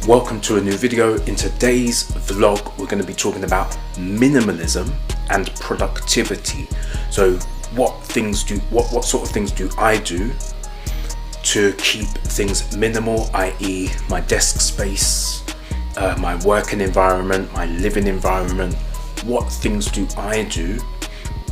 Welcome to a new video. In today's vlog, we're going to be talking about minimalism and productivity. So what sort of things do I do to keep things minimal, i.e. my desk space, my working environment, my living environment? What things do I do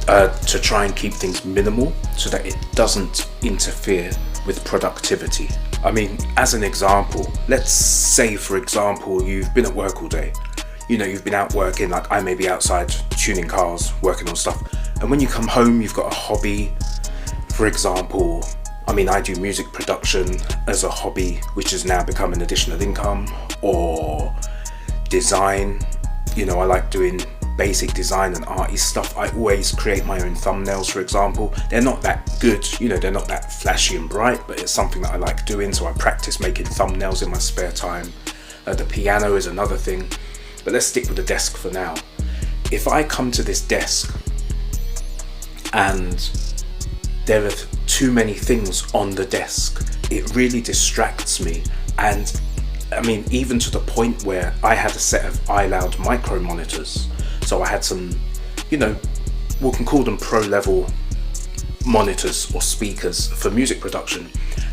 to try and keep things minimal so that it doesn't interfere with productivity? I mean, as an example, let's say, for example, you've been at work all day. You know, you've been out working, like I may be outside tuning cars, working on stuff. And when you come home, you've got a hobby. For example, I mean, I do music production as a hobby, which has now become an additional income, or design. You know, I like doing basic design and arty stuff. I always create my own thumbnails, for example. They're not that good, you know, they're not that flashy and bright, but it's something that I like doing, so I practice making thumbnails in my spare time. The piano is another thing, but let's stick with the desk for now. If I come to this desk and there are too many things on the desk, it really distracts me. And I mean, even to the point where I had a set of iLoud micro monitors. So I had some, you know, we can call them pro level monitors or speakers for music production.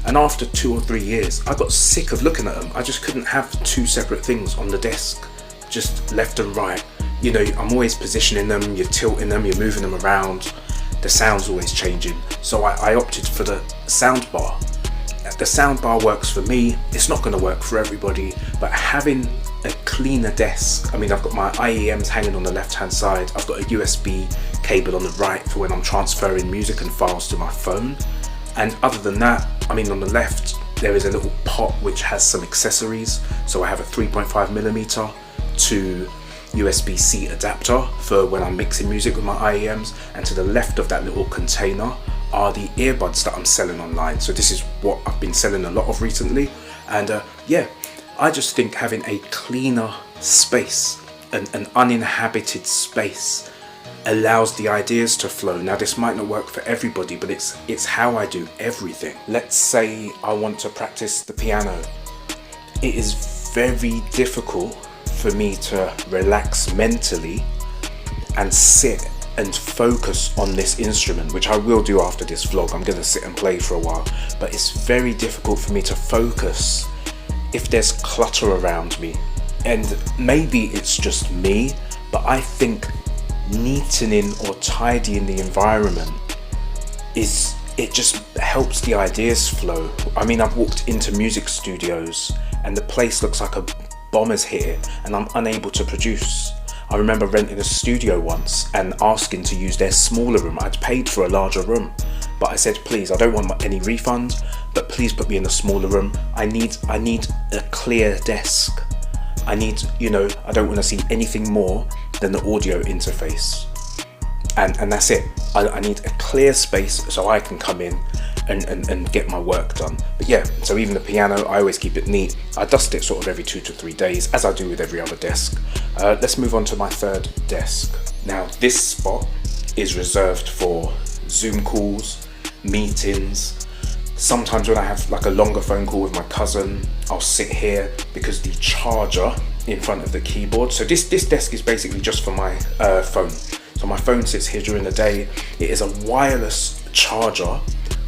And after 2 or 3 years, I got sick of looking at them. I just couldn't have two separate things on the desk, just left and right. You know, I'm always positioning them, you're tilting them, you're moving them around. The sound's always changing. So I opted for the sound bar. The sound bar works for me. It's not going to work for everybody, but having a cleaner desk, I mean, I've got my IEMs hanging on the left hand side, I've got a USB cable on the right for when I'm transferring music and files to my phone, and other than that, I mean, on the left there is a little pot which has some accessories. So I have a 3.5mm to USB-C adapter for when I'm mixing music with my IEMs, and to the left of that little container are the earbuds that I'm selling online. So this is what I've been selling a lot of recently, and yeah, I just think having a cleaner space, an uninhabited space, allows the ideas to flow. Now this might not work for everybody, but it's how I do everything. Let's say I want to practice the piano. It is very difficult for me to relax mentally and sit and focus on this instrument, which I will do after this vlog. I'm gonna sit and play for a while, but it's very difficult for me to focus if there's clutter around me. And maybe it's just me, but I think neatening or tidying the environment it just helps the ideas flow. I mean, I've walked into music studios and the place looks like a bomb has hit it and I'm unable to produce. I remember renting a studio once and asking to use their smaller room. I'd paid for a larger room, but I said, please, I don't want any refunds, but please put me in a smaller room. I need a clear desk. I need, you know, I don't want to see anything more than the audio interface. And that's it. I need a clear space so I can come in and get my work done. But yeah, so even the piano, I always keep it neat. I dust it sort of every 2 to 3 days, as I do with every other desk. Let's move on to my third desk. Now this spot is reserved for Zoom calls, meetings. Sometimes when I have like a longer phone call with my cousin, I'll sit here because the charger in front of the keyboard. So this desk is basically just for my phone. So my phone sits here during the day. It is a wireless charger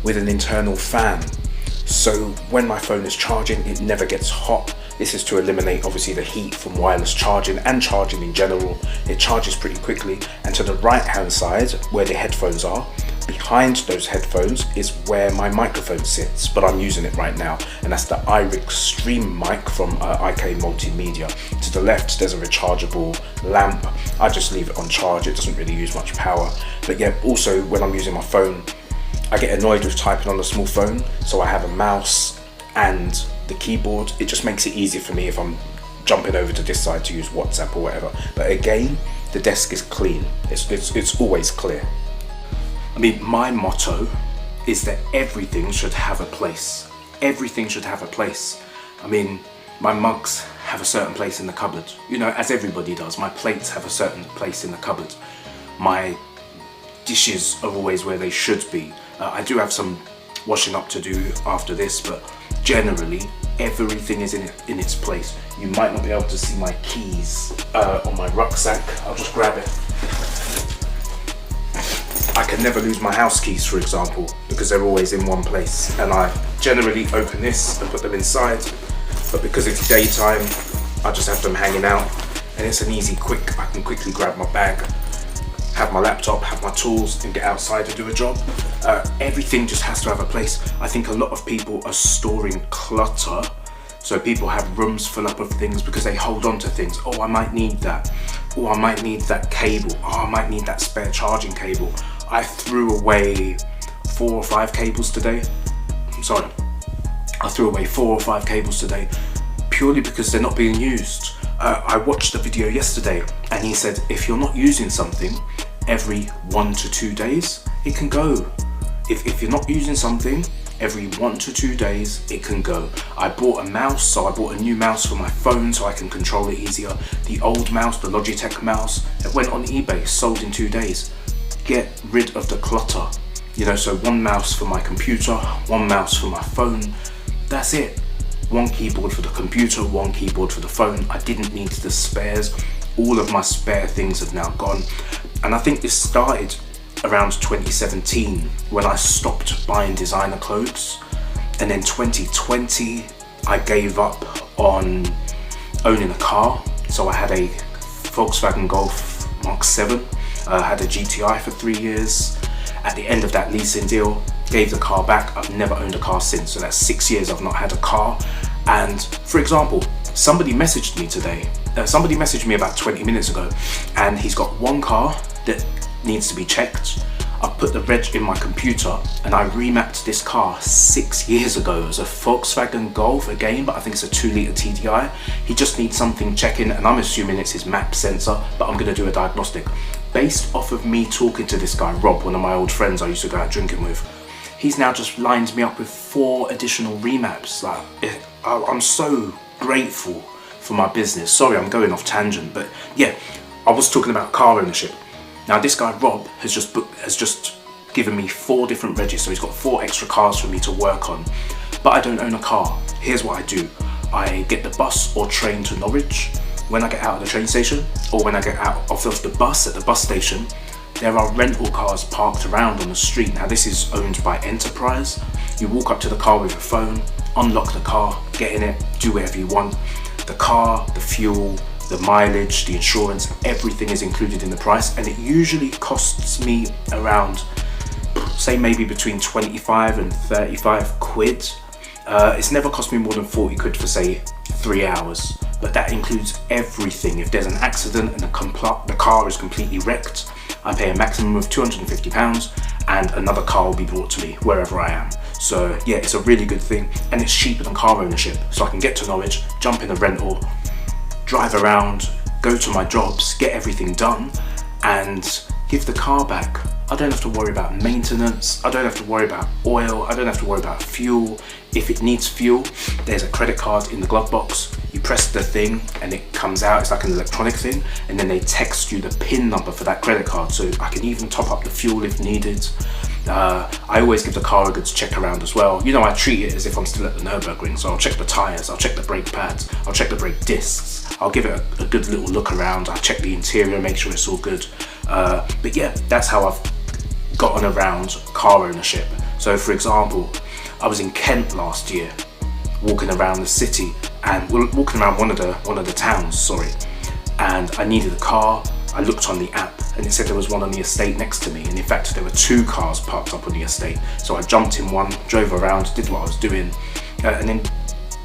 with an internal fan. So when my phone is charging, it never gets hot. This is to eliminate obviously the heat from wireless charging and charging in general. It charges pretty quickly. And to the right hand side where the headphones are, behind those headphones is where my microphone sits, but I'm using it right now, and that's the iRig Stream mic from IK Multimedia. To the left there's a rechargeable lamp. I just leave it on charge, it doesn't really use much power. But yeah, also when I'm using my phone, I get annoyed with typing on a small phone, so I have a mouse and the keyboard. It just makes it easier for me if I'm jumping over to this side to use WhatsApp or whatever. But again, the desk is clean. It's always clear. I mean, my motto is that everything should have a place. Everything should have a place. I mean, my mugs have a certain place in the cupboard, you know, as everybody does. My plates have a certain place in the cupboard. My dishes are always where they should be. I do have some washing up to do after this, but generally everything is in its place. You might not be able to see my keys on my rucksack. I'll just grab it. I can never lose my house keys, for example, because they're always in one place, and I generally open this and put them inside, but because it's daytime I just have them hanging out, and it's an easy I can quickly grab my bag, have my laptop, have my tools, and get outside to do a job. Everything just has to have a place. I think a lot of people are storing clutter. So people have rooms full up of things because they hold on to things. Oh, I might need that. Oh, I might need that cable. Oh, I might need that spare charging cable. I threw away 4 or 5 cables today. I threw away 4 or 5 cables today purely because they're not being used. I watched a video yesterday and he said if you're not using something every 1 to 2 days, it can go. If you're not using something every 1 to 2 days, it can go. I bought a mouse, so I bought a new mouse for my phone so I can control it easier. The old mouse, the Logitech mouse, it went on eBay, sold in 2 days. Get rid of the clutter. You know, so 1 mouse for my computer, 1 mouse for my phone, that's it. 1 keyboard for the computer, 1 keyboard for the phone. I didn't need the spares. All of my spare things have now gone. And I think this started around 2017 when I stopped buying designer clothes, and then 2020 I gave up on owning a car. So I had a Volkswagen Golf Mark 7, had a GTI for 3 years. At the end of that leasing deal, gave the car back. I've never owned a car since, so that's 6 years I've not had a car. And for example, somebody messaged me today, somebody messaged me about 20 minutes ago, and he's got 1 car that needs to be checked. I put the reg in my computer and I remapped this car 6 years ago. It was a Volkswagen Golf again, but I think it's a 2-litre TDI. He just needs something checking, and I'm assuming it's his map sensor, but I'm gonna do a diagnostic. Based off of me talking to this guy, Rob, one of my old friends I used to go out drinking with, he's now just lined me up with 4 additional remaps. Like, I'm so grateful for my business. Sorry, I'm going off tangent, but yeah, I was talking about car ownership. Now this guy Rob has just given me 4 different registers, so he's got 4 extra cars for me to work on. But I don't own a car. Here's what I do. I get the bus or train to Norwich. When I get out of the train station, or when I get out off of the bus at the bus station, there are rental cars parked around on the street. Now this is owned by Enterprise. You walk up to the car with your phone, unlock the car, get in it, do whatever you want. The car, the fuel, the mileage, the insurance, everything is included in the price, and it usually costs me around, say maybe between 25 and 35 quid. It's never cost me more than 40 quid for say 3 hours, but that includes everything. If there's an accident and the car is completely wrecked, I pay a maximum of £250 and another car will be brought to me wherever I am. So yeah, it's a really good thing, and it's cheaper than car ownership. So I can get to Norwich, jump in a rental, drive around, go to my jobs, get everything done, and give the car back. I don't have to worry about maintenance, I don't have to worry about oil, I don't have to worry about fuel. If it needs fuel, there's a credit card in the glove box. You press the thing and it comes out, it's like an electronic thing, and then they text you the PIN number for that credit card, so I can even top up the fuel if needed. I always give the car a good check around as well. You know, I treat it as if I'm still at the Nürburgring, so I'll check the tyres, I'll check the brake pads, I'll check the brake discs, I'll give it a good little look around, I'll check the interior, make sure it's all good. But yeah, that's how I've gotten around car ownership. So for example, I was in Kent last year, walking around the city, and we're walking around one of the towns, and I needed a car. I looked on the app and it said there was one on the estate next to me, and in fact there were 2 cars parked up on the estate. So I jumped in one, drove around, did what I was doing, and then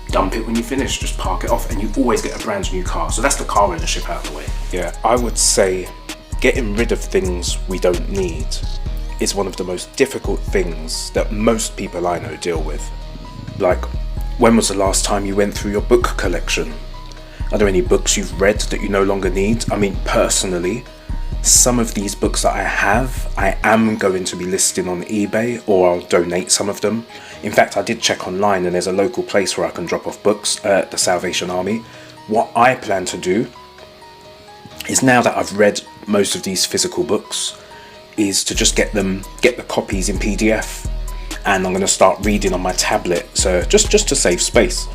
dump it when you finish, just park it off, and you always get a brand new car. So that's the car ownership out of the way. Yeah, I would say getting rid of things we don't need is one of the most difficult things that most people I know deal with. Like, when was the last time you went through your book collection? Are there any books you've read that you no longer need? I mean, personally, some of these books that I am going to be listing on eBay, or I'll donate some of them. In fact, I did check online and there's a local place where I can drop off books, the Salvation Army. What I plan to do is, now that I've read most of these physical books, is to just get the copies in PDF, and I'm going to start reading on my tablet, so just to save space.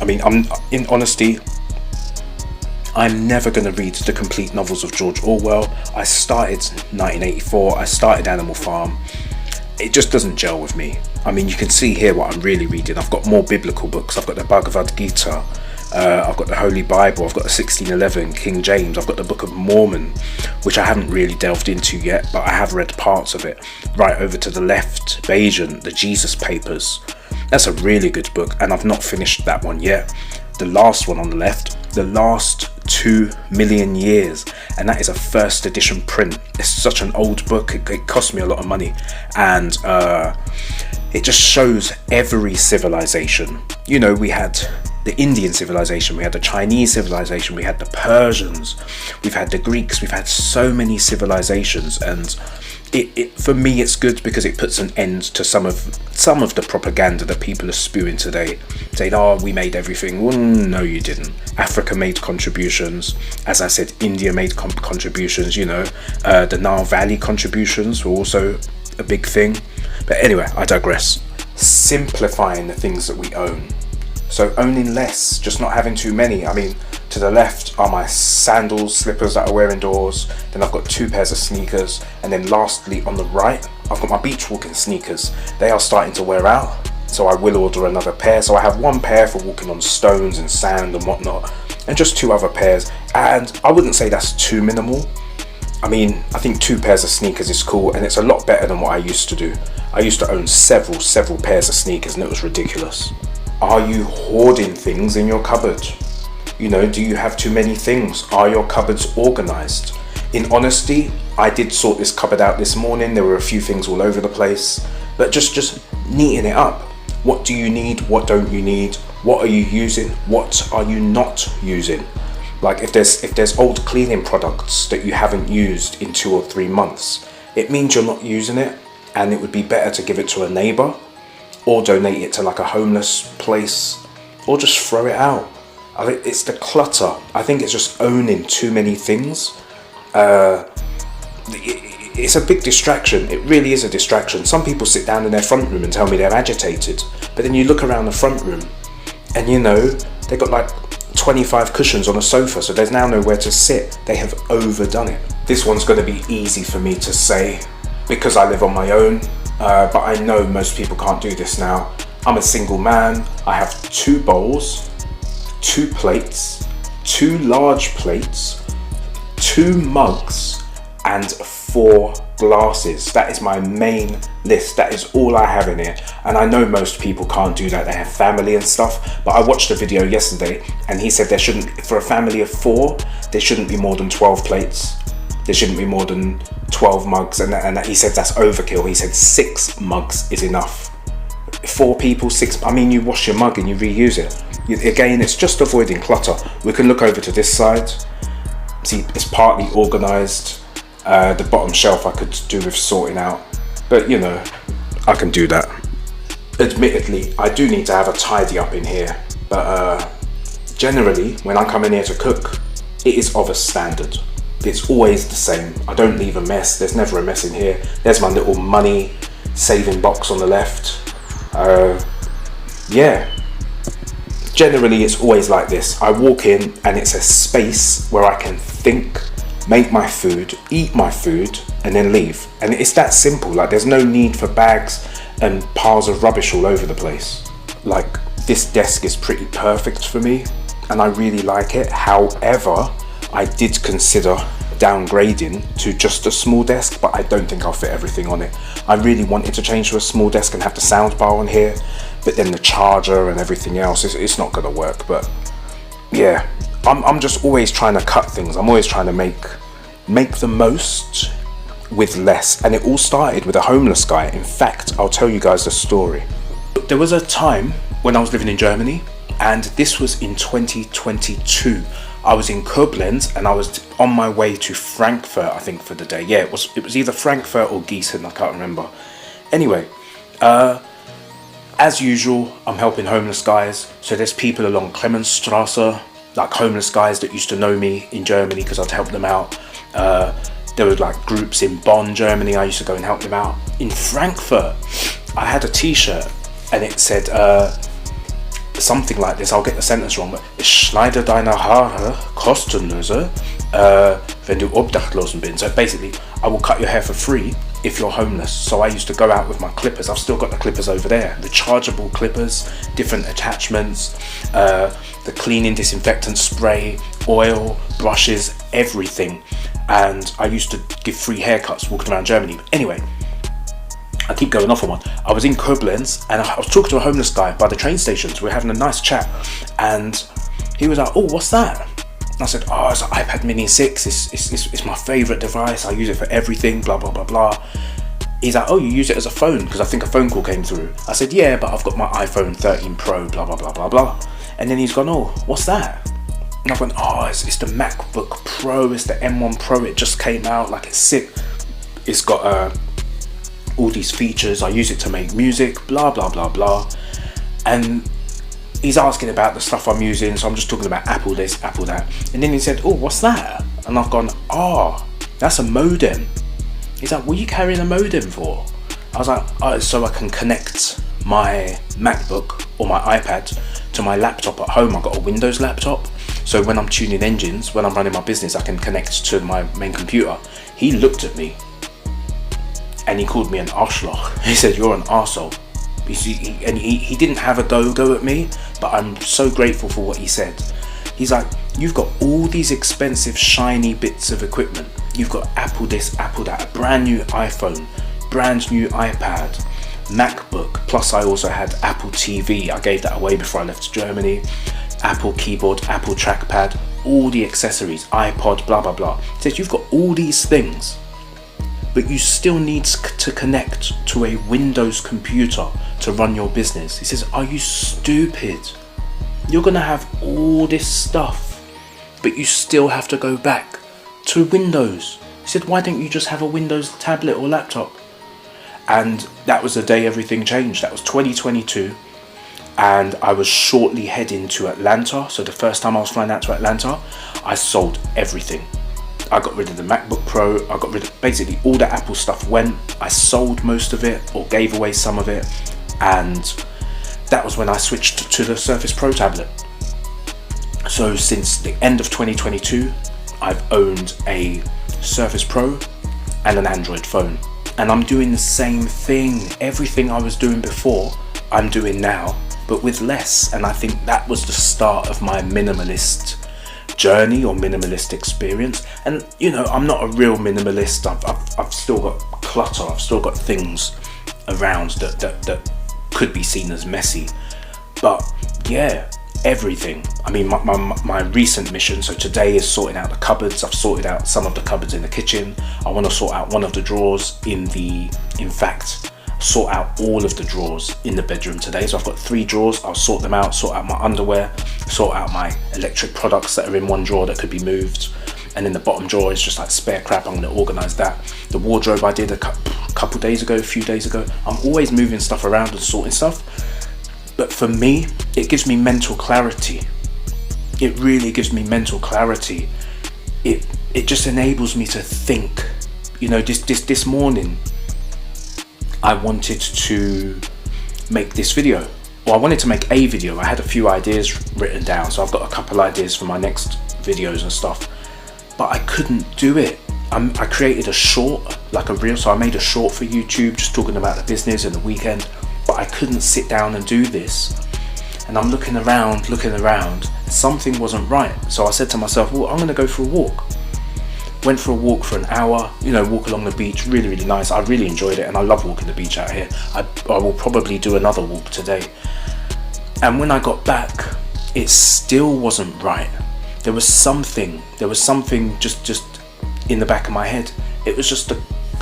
I mean, in honesty, I'm never going to read the complete novels of George Orwell. I started 1984, I started Animal Farm. It just doesn't gel with me. I mean, you can see here what I'm really reading. I've got more biblical books. I've got the Bhagavad Gita, I've got the Holy Bible, I've got the 1611, King James, I've got the Book of Mormon, which I haven't really delved into yet, but I have read parts of it. Right over to the left, Bayesian, the Jesus Papers. That's a really good book, and I've not finished that one yet. The last one on the left, The Last 2 Million Years, and that is a first edition print. It's such an old book, it cost me a lot of money, and it just shows every civilization. You know, we had the Indian civilization, we had the Chinese civilization, we had the Persians, we've had the Greeks, we've had so many civilizations, and it for me it's good because it puts an end to some of the propaganda that people are spewing today, saying, oh, we made everything. Well, no, you didn't. Africa made contributions. As I said, India made contributions. You know, the Nile Valley contributions were also a big thing. But anyway, I digress. Simplifying the things that we own. So owning less, just not having too many. I mean, to the left are my sandals, slippers that I wear indoors. Then I've got 2 pairs of sneakers. And then lastly, on the right, I've got my beach walking sneakers. They are starting to wear out, so I will order another pair. So I have 1 pair for walking on stones and sand and whatnot, and just 2 other pairs. And I wouldn't say that's too minimal. I mean, I think 2 pairs of sneakers is cool, and it's a lot better than what I used to do. I used to own several pairs of sneakers, and it was ridiculous. Are you hoarding things in your cupboard? You know, do you have too many things? Are your cupboards organized? In honesty, I did sort this cupboard out this morning. There were a few things all over the place, but just neating it up. What do you need? What don't you need? What are you using? What are you not using? Like if there's old cleaning products that you haven't used in 2 or 3 months, it means you're not using it, and it would be better to give it to a neighbor, or donate it to like a homeless place, or just throw it out. I think it's the clutter. I think it's just owning too many things. It's a big distraction. It really is a distraction. Some people sit down in their front room and tell me they're agitated, but then you look around the front room and you know, they've got like 25 cushions on a sofa, so there's now nowhere to sit. They have overdone it. This one's going to be easy for me to say because I live on my own, but I know most people can't do this now. I'm a single man. I have 2 bowls, 2 plates, 2 large plates, 2 mugs, and 4 glasses. That is my main list. That is all I have in here. And I know most people can't do that. They have family and stuff. But I watched a video yesterday and he said there shouldn't, for a family of 4, there shouldn't be more than 12 plates. There shouldn't be more than 12 mugs. And he said that's overkill. He said 6 mugs is enough. 4 people, 6. I mean, you wash your mug and you reuse it. Again, it's just avoiding clutter. We can look over to this side. See, it's partly organized. The bottom shelf I could do with sorting out, but you know, I can do that. Admittedly, I do need to have a tidy up in here, but generally when I come in here to cook, it is of a standard. It's always the same. I don't leave a mess. There's never a mess in here. There's my little money saving box on the left. Yeah, generally it's always like this. I walk in and it's a space where I can think, make my food, eat my food, and then leave. And it's that simple. Like, there's no need for bags and piles of rubbish all over the place. Like, this desk is pretty perfect for me and I really like it. However, I did consider downgrading to just a small desk, but I don't think I'll fit everything on it. I really wanted to change to a small desk and have the sound bar on here, but then the charger and everything else, it's not gonna work. But yeah, I'm just always trying to cut things. I'm always trying to make the most with less. And it all started with a homeless guy. In fact, I'll tell you guys the story. There was a time when I was living in Germany, and this was in 2022. I was in Koblenz and I was on my way to Frankfurt, I think, for the day. Yeah, it was either Frankfurt or Gießen, I can't remember. Anyway, as usual, I'm helping homeless guys. So there's people along Clemensstrasse, like homeless guys that used to know me in Germany because I'd help them out. There were like groups in Bonn, Germany. I used to go and help them out. In Frankfurt, I had a t-shirt and it said, something like this. I'll get the sentence wrong, but ich schneide deine Haare kostenlose, wenn du obdachlosen bist. So basically, I will cut your hair for free if you're homeless. So I used to go out with my clippers. I've still got the clippers over there, the chargeable clippers, different attachments, the cleaning disinfectant spray, oil, brushes, everything. And I used to give free haircuts walking around Germany. But anyway, I keep going off on one. I was in Koblenz and I was talking to a homeless guy by the train stations. We were having a nice chat and he was like, oh, what's that? And I said, oh, it's an iPad mini 6. It's my favorite device. I use it for everything, blah, blah, blah, blah. He's like, oh, you use it as a phone? Because I think a phone call came through. I said, yeah, but I've got my iPhone 13 Pro, blah, blah, blah, blah, blah. And then he's gone, oh, what's that? And I've gone, oh, it's the MacBook Pro. It's the M1 Pro. It just came out, like, it's sick. It's got all these features. I use it to make music, blah, blah, blah, blah. And he's asking about the stuff I'm using, so I'm just talking about Apple this, Apple that. And then he said, oh, what's that? And I've gone, oh, that's a modem. He's like, what are you carrying a modem for? I was like, oh, so I can connect my MacBook or my iPad to my laptop at home. I've got a Windows laptop. So when I'm tuning engines, when I'm running my business, I can connect to my main computer. He looked at me and he called me an Arschloch. He said, you're an arsehole. He didn't have a go at me, but I'm so grateful for what he said. He's like, you've got all these expensive shiny bits of equipment. You've got Apple this, Apple that, a brand new iPhone, brand new iPad, MacBook, plus I also had Apple TV. I gave that away before I left Germany. Apple keyboard, Apple trackpad, all the accessories, iPod, blah, blah, blah. He says, you've got all these things, but you still need to connect to a Windows computer to run your business. He says, are you stupid? You're gonna have all this stuff, but you still have to go back to Windows. He said, why don't you just have a Windows tablet or laptop? And that was the day everything changed. That was 2022. And I was shortly heading to Atlanta. So the first time I was flying out to Atlanta, I sold everything. I got rid of the MacBook Pro. I got rid of basically all the Apple stuff went. I sold most of it or gave away some of it. And that was when I switched to the Surface Pro tablet. So since the end of 2022, I've owned a Surface Pro and an Android phone. And I'm doing the same thing. Everything I was doing before, I'm doing now, but with less. And I think that was the start of my minimalist journey or minimalist experience. And you know, I'm not a real minimalist. I've still got clutter. I've still got things around that could be seen as messy. But yeah, everything. I mean, my recent mission, so today is sorting out the cupboards. I've sorted out some of the cupboards in the kitchen. I want to sort out one of the drawers in fact, sort out all of the drawers in the bedroom today. So I've got 3 drawers. I'll sort them out, sort out my underwear, sort out my electric products that are in one drawer that could be moved. And in the bottom drawer is just like spare crap. I'm going to organize that. The wardrobe I did a few days ago. I'm always moving stuff around and sorting stuff. But for me, it gives me mental clarity. It really gives me mental clarity. It just enables me to think. You know, this morning, I wanted to make this video. Well, I wanted to make a video. I had a few ideas written down, so I've got a couple ideas for my next videos and stuff. But I couldn't do it. I created a short, like a reel, so I made a short for YouTube, just talking about the business and the weekend. But I couldn't sit down and do this. And I'm looking around, something wasn't right. So I said to myself, well, I'm gonna go for a walk. Went for a walk for an hour, you know, walk along the beach, really, really nice. I really enjoyed it and I love walking the beach out here. I will probably do another walk today. And when I got back, it still wasn't right. There was something just in the back of my head. It was just,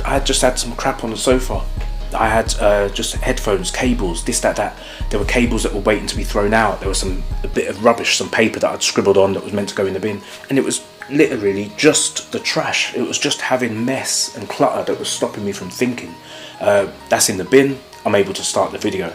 I had just had some crap on the sofa. I had just headphones, cables, this, that. There were cables that were waiting to be thrown out. There was a bit of rubbish, some paper that I'd scribbled on that was meant to go in the bin. And it was literally just the trash. It was just having mess and clutter that was stopping me from thinking. That's in the bin. I'm able to start the video.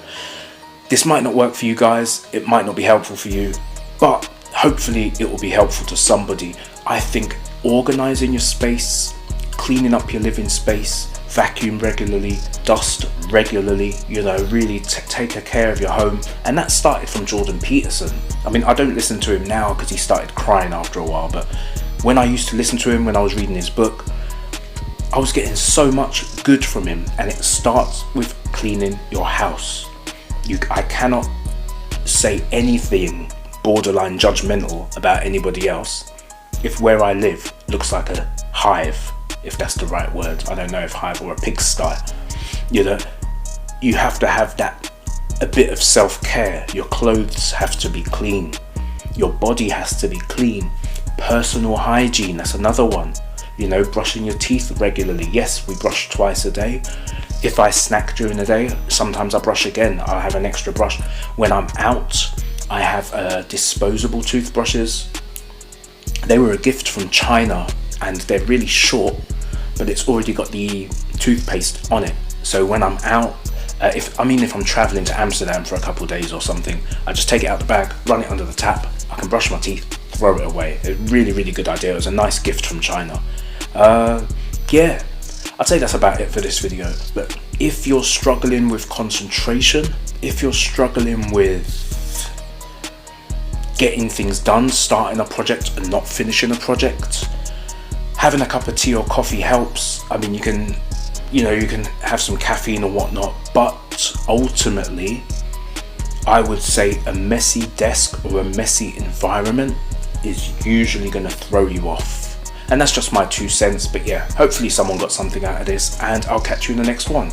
This might not work for you guys. It might not be helpful for you, but hopefully it will be helpful to somebody. I think organizing your space, cleaning up your living space, vacuum regularly, dust regularly, really take care of your home. And that started from Jordan Peterson. I mean, I don't listen to him now because he started crying after a while, but when I used to listen to him, when I was reading his book, I was getting so much good from him. And it starts with cleaning your house. I cannot say anything borderline judgmental about anybody else if where I live looks like a hive, if that's the right word. I don't know if hive or a pigsty. You have to have that a bit of self-care. Your clothes have to be clean. Your body has to be clean. Personal hygiene, that's another one. Brushing your teeth regularly. Yes, we brush twice a day. If I snack during the day, sometimes I brush again. I'll have an extra brush. When I'm out, I have disposable toothbrushes. They were a gift from China and they're really short, but it's already got the toothpaste on it. So when I'm out, if I'm traveling to Amsterdam for a couple of days or something, I just take it out the bag, run it under the tap. I can brush my teeth, throw it away. A really, really good idea. It was a nice gift from China. Yeah, I'd say that's about it for this video. But if you're struggling with concentration, if you're struggling with getting things done, starting a project and not finishing a project, having a cup of tea or coffee helps. I mean, you can have some caffeine or whatnot, but ultimately, I would say a messy desk or a messy environment is usually going to throw you off. And that's just my 2 cents, but yeah, hopefully someone got something out of this, and I'll catch you in the next one.